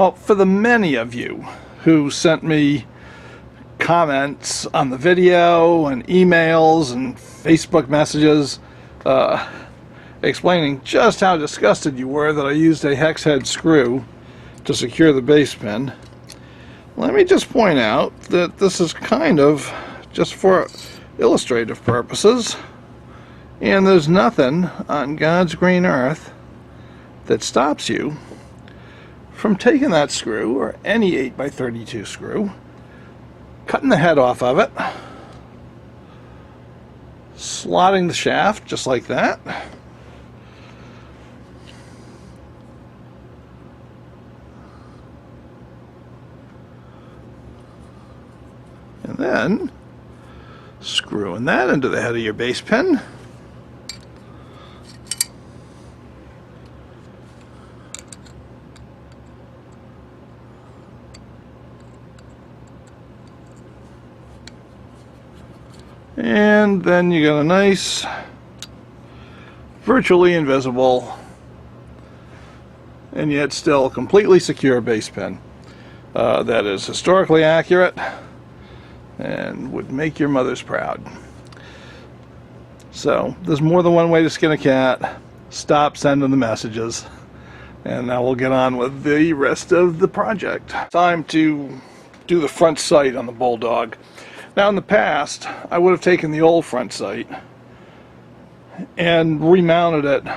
Well, for the many of you who sent me comments on the video and emails and Facebook messages explaining just how disgusted you were that I used a hex head screw to secure the base pin, let me just point out that this is kind of just for illustrative purposes, and there's nothing on God's green earth that stops you from taking that screw, or any 8x32 screw, cutting the head off of it, slotting the shaft just like that, and then screwing that into the head of your base pin. And then you got a nice, virtually invisible, and yet still completely secure base pin that is historically accurate and would make your mothers proud. So there's more than one way to skin a cat. Stop sending the messages, and now we'll get on with the rest of the project. Time to do the front sight on the Bulldog. Now, in the past, I would have taken the old front sight and remounted it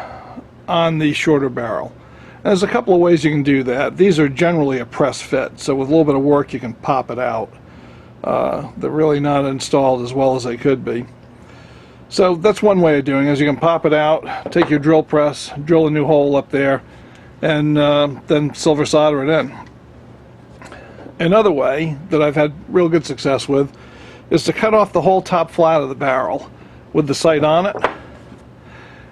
on the shorter barrel. And there's a couple of ways you can do that. These are generally a press fit, so with a little bit of work you can pop it out. They're really not installed as well as they could be. So that's one way of doing it, is you can pop it out, take your drill press, drill a new hole up there, and then silver solder it in. Another way that I've had real good success with is to cut off the whole top flat of the barrel with the sight on it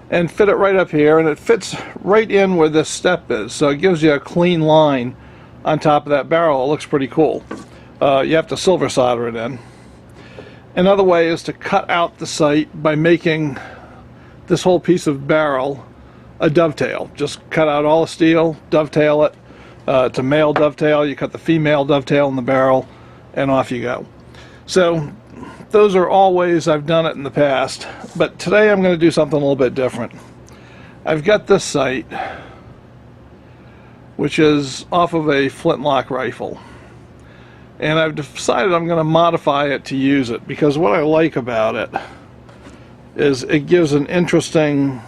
and fit it right up here, and it fits right in where this step is, so it gives you a clean line on top of that barrel. It looks pretty cool. You have to silver solder it in. Another way is to cut out the sight by making this whole piece of barrel a dovetail. Just cut out all the steel, dovetail it. It's a male dovetail. You cut the female dovetail in the barrel, and off you go. So those are all ways I've done it in the past, but today I'm going to do something a little bit different. I've got this sight, which is off of a flintlock rifle, and I've decided I'm going to modify it to use it, because what I like about it is it gives an interesting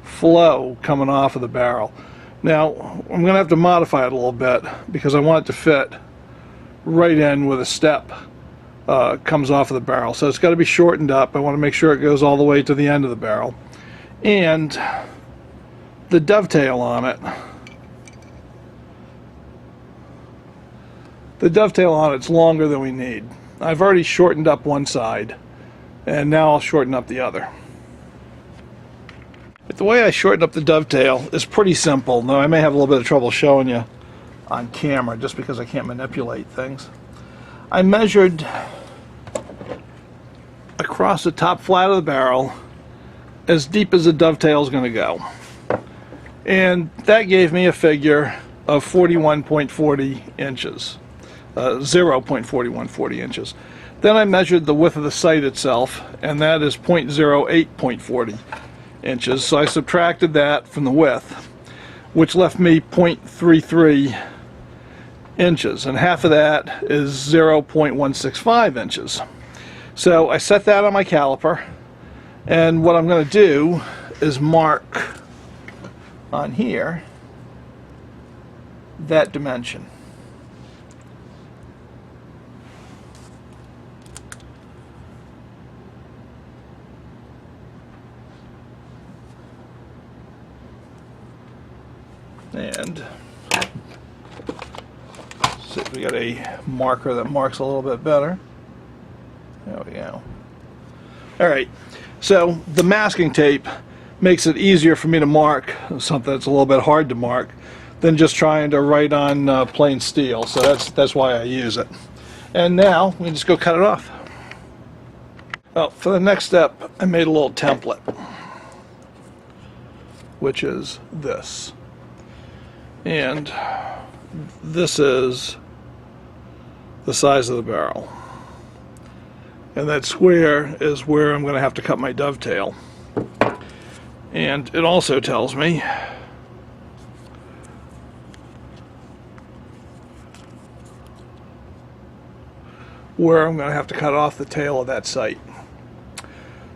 flow coming off of the barrel. Now, I'm going to have to modify it a little bit because I want it to fit right in where the step comes off of the barrel. So it's got to be shortened up. I want to make sure it goes all the way to the end of the barrel. And the dovetail on it, it's longer than we need. I've already shortened up one side, and now I'll shorten up the other. The way I shorten up the dovetail is pretty simple, though I may have a little bit of trouble showing you on camera just because I can't manipulate things. I measured across the top flat of the barrel as deep as the dovetail is going to go, and that gave me a figure of 41.40 inches, 0.4140 inches. Then I measured the width of the sight itself, and that is 0.0840 inches, so I subtracted that from the width, which left me 0.33 inches, and half of that is 0.165 inches. So I set that on my caliper, and what I'm going to do is mark on here that dimension. And see if we got a marker that marks a little bit better. There we go. Alright, so the masking tape makes it easier for me to mark something that's a little bit hard to mark than just trying to write on plain steel, so that's why I use it. And now we just go cut it off. Well, for the next step, I made a little template, which is this. And this is the size of the barrel. And that square is where I'm going to have to cut my dovetail. And it also tells me where I'm going to have to cut off the tail of that sight.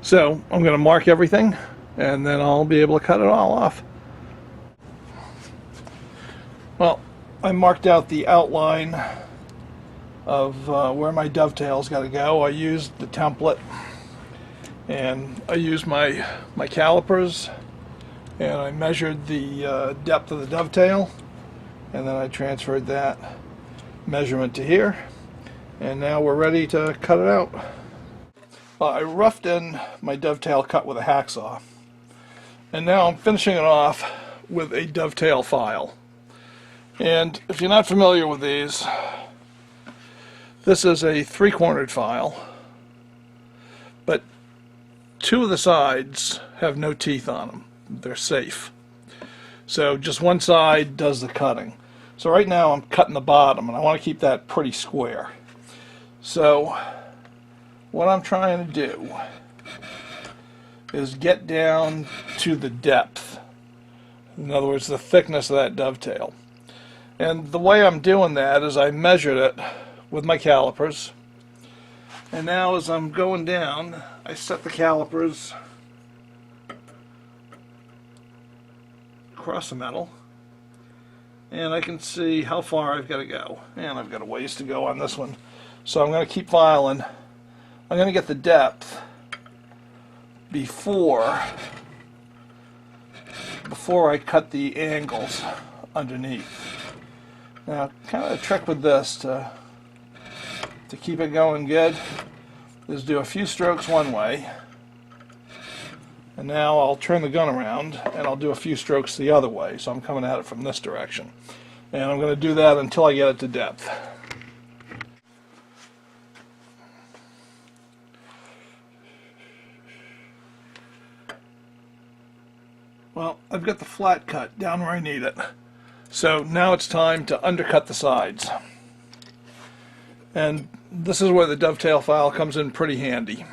So I'm going to mark everything, and then I'll be able to cut it all off. Well, I marked out the outline of where my dovetail's got to go. I used the template, and I used my calipers, and I measured the depth of the dovetail, and then I transferred that measurement to here, and now we're ready to cut it out. I roughed in my dovetail cut with a hacksaw, and now I'm finishing it off with a dovetail file. And if you're not familiar with these, this is a three-cornered file, but two of the sides have no teeth on them. They're safe. So just one side does the cutting. So right now I'm cutting the bottom, and I want to keep that pretty square. So what I'm trying to do is get down to the depth. In other words, the thickness of that dovetail. And the way I'm doing that is I measured it with my calipers. And now as I'm going down, I set the calipers across the metal. And I can see how far I've got to go. And I've got a ways to go on this one. So I'm going to keep filing. I'm going to get the depth before I cut the angles underneath. Now, kind of a trick with this to keep it going good is do a few strokes one way, and now I'll turn the gun around and I'll do a few strokes the other way, so I'm coming at it from this direction. And I'm going to do that until I get it to depth. Well, I've got the flat cut down where I need it. So now it's time to undercut the sides. And this is where the dovetail file comes in pretty handy.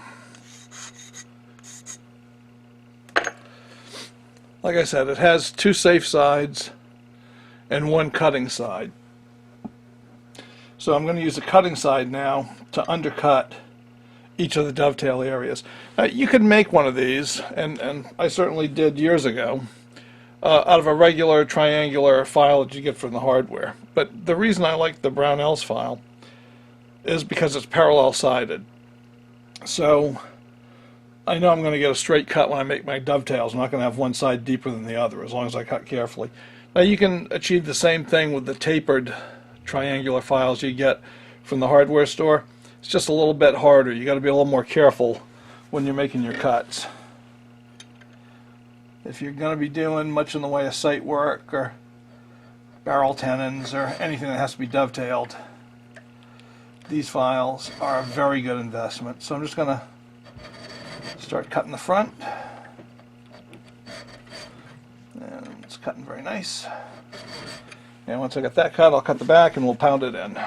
Like I said, it has two safe sides and one cutting side. So I'm going to use the cutting side now to undercut each of the dovetail areas. Now, you could make one of these, and I certainly did years ago, out of a regular triangular file that you get from the hardware. But the reason I like the Brownells file is because it's parallel sided. So I know I'm going to get a straight cut when I make my dovetails. I'm not going to have one side deeper than the other as long as I cut carefully. Now you can achieve the same thing with the tapered triangular files you get from the hardware store. It's just a little bit harder. You got to be a little more careful when you're making your cuts. If you're going to be doing much in the way of sight work or barrel tenons or anything that has to be dovetailed, these files are a very good investment. So I'm just going to start cutting the front. And it's cutting very nice. And once I get that cut, I'll cut the back and we'll pound it in.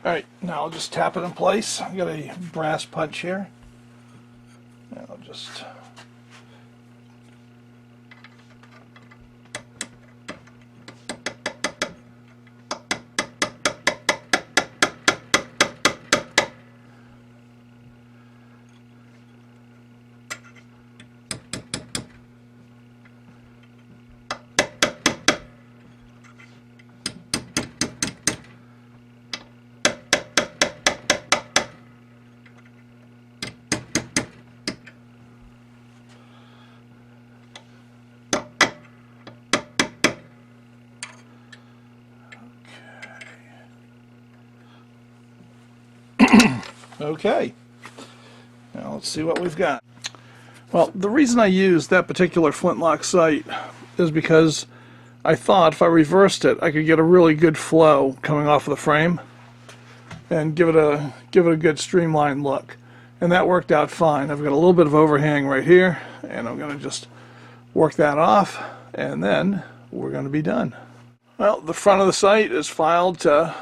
Alright, now I'll just tap it in place. I've got a brass punch here. And I'll just okay, now let's see what we've got. Well, the reason I used that particular flintlock sight is because I thought if I reversed it, I could get a really good flow coming off of the frame and give it a good streamlined look. And that worked out fine. I've got a little bit of overhang right here, and I'm going to just work that off, and then we're going to be done. Well, the front of the sight is filed to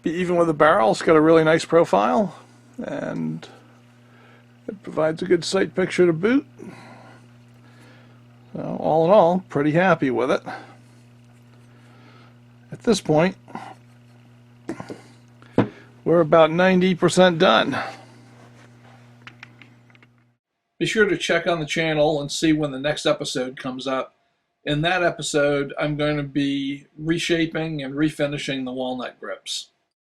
be even with the barrel. It's got a really nice profile, and it provides a good sight picture to boot. So all in all, pretty happy with it. At this point, we're about 90% done. Be sure to check on the channel and see when the next episode comes up. In that episode, I'm going to be reshaping and refinishing the walnut grips.